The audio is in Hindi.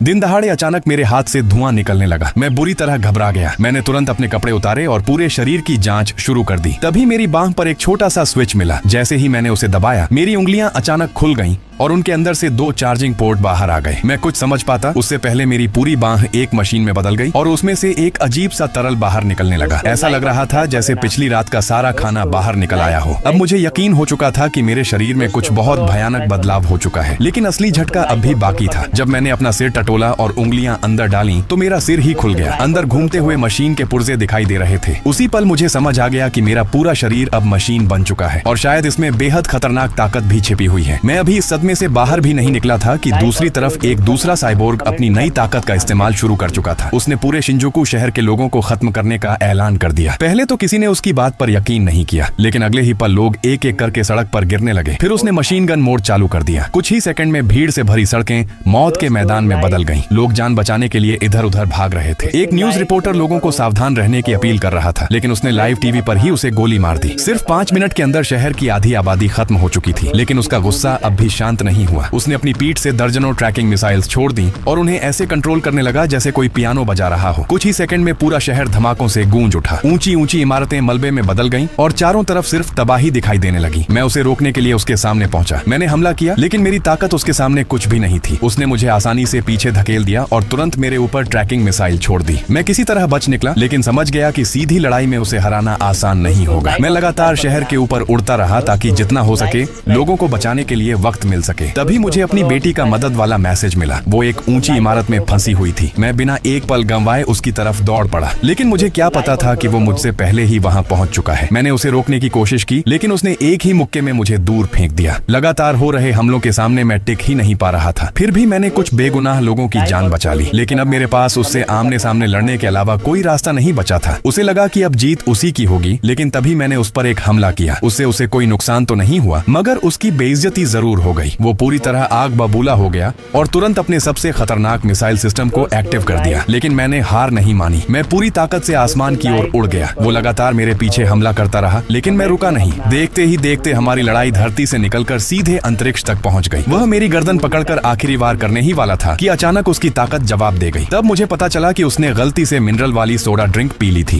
दिन दहाड़े अचानक मेरे हाथ से धुआं निकलने लगा। मैं बुरी तरह घबरा गया। मैंने तुरंत अपने कपड़े उतारे और पूरे शरीर की जांच शुरू कर दी। तभी मेरी बांह पर एक छोटा सा स्विच मिला। जैसे ही मैंने उसे दबाया, मेरी उंगलियां अचानक खुल गईं और उनके अंदर से 2 चार्जिंग पोर्ट बाहर आ गए। मैं कुछ समझ पाता उससे पहले मेरी पूरी बांह एक मशीन में बदल गई और उसमें से एक अजीब सा तरल बाहर निकलने लगा। ऐसा लग रहा था जैसे पिछली रात का सारा खाना बाहर निकल आया हो। अब मुझे यकीन हो चुका था कि मेरे शरीर में कुछ बहुत भयानक बदलाव हो चुका है, लेकिन असली झटका अब भी बाकी था। जब मैंने अपना सिर टटोला और उंगलियां अंदर डाली तो मेरा सिर ही खुल गया। अंदर घूमते हुए मशीन के पुर्जे दिखाई दे रहे थे। उसी पल मुझे समझ आ गया कि मेरा पूरा शरीर अब मशीन बन चुका है और शायद इसमें बेहद खतरनाक ताकत भी छिपी हुई है। मैं अभी इस सदमे से बाहर भी नहीं निकला था कि दूसरी तरफ एक दूसरा साइबोर्ग अपनी नई ताकत का इस्तेमाल शुरू कर चुका था। उसने पूरे शिंजुकू शहर के लोगों को खत्म करने का ऐलान कर दिया। पहले तो किसी ने उसकी बात पर यकीन नहीं किया, लेकिन अगले ही पल लोग एक एक करके सड़क पर गिरने लगे। फिर उसने मशीन गन मोड चालू कर दिया। कुछ ही सेकंड में भीड़ से भरी सड़कें मौत के मैदान में बदल गईं। लोग जान बचाने के लिए इधर उधर भाग रहे थे। एक न्यूज रिपोर्टर लोगों को सावधान रहने की अपील कर रहा था, लेकिन उसने लाइव टीवी पर ही उसे गोली मार दी। सिर्फ 5 मिनट के अंदर शहर की आधी आबादी खत्म हो चुकी थी, लेकिन उसका गुस्सा अब भी शांत नहीं हुआ। उसने अपनी पीठ से दर्जनों ट्रैकिंग मिसाइल्स छोड़ दी और उन्हें ऐसे कंट्रोल करने लगा जैसे कोई पियानो बजा रहा हो। कुछ ही सेकंड में पूरा शहर धमाकों से गूंज उठा। ऊंची ऊंची इमारतें मलबे में बदल गईं और चारों तरफ सिर्फ तबाही दिखाई देने लगी। मैं उसे रोकने के लिए उसके सामने पहुंचा। मैंने हमला किया, लेकिन मेरी ताकत उसके सामने कुछ भी नहीं थी। उसने मुझे आसानी से पीछे धकेल दिया और तुरंत मेरे ऊपर ट्रैकिंग मिसाइल छोड़ दी। मैं किसी तरह बच निकला, लेकिन समझ गया कि सीधी लड़ाई में उसे हराना आसान नहीं होगा। मैं लगातार शहर के ऊपर उड़ता रहा ताकि जितना हो सके लोगों को बचाने के लिए वक्त मिल सके। तभी मुझे अपनी बेटी का मदद वाला मैसेज मिला। वो एक ऊंची इमारत में फंसी हुई थी। मैं बिना एक पल गंवाए उसकी तरफ दौड़ पड़ा, लेकिन मुझे क्या पता था कि वो मुझसे पहले ही वहां पहुंच चुका है। मैंने उसे रोकने की कोशिश की, लेकिन उसने एक ही मुक्के में मुझे दूर फेंक दिया। लगातार हो रहे हमलों के सामने मैं टिक ही नहीं पा रहा था। फिर भी मैंने कुछ बेगुनाह लोगों की जान बचा ली, लेकिन अब मेरे पास उससे आमने सामने लड़ने के अलावा कोई रास्ता नहीं बचा था। उसे लगा कि अब जीत उसी की होगी, लेकिन तभी मैंने उस पर एक हमला किया। उससे उसे कोई नुकसान तो नहीं हुआ, मगर उसकी बेइज्जती जरूर हो गई। वो पूरी तरह आग बबूला हो गया और तुरंत अपने सबसे खतरनाक मिसाइल सिस्टम को एक्टिव कर दिया। लेकिन मैंने हार नहीं मानी। मैं पूरी ताकत से आसमान की ओर उड़ गया। वो लगातार मेरे पीछे हमला करता रहा, लेकिन मैं रुका नहीं। देखते ही देखते हमारी लड़ाई धरती से निकलकर सीधे अंतरिक्ष तक पहुंच गई। वह मेरी गर्दन पकड़कर आखिरी वार करने ही वाला था कि अचानक उसकी ताकत जवाब दे गई। तब मुझे पता चला कि उसने गलती से मिनरल वाली सोडा ड्रिंक पी ली थी।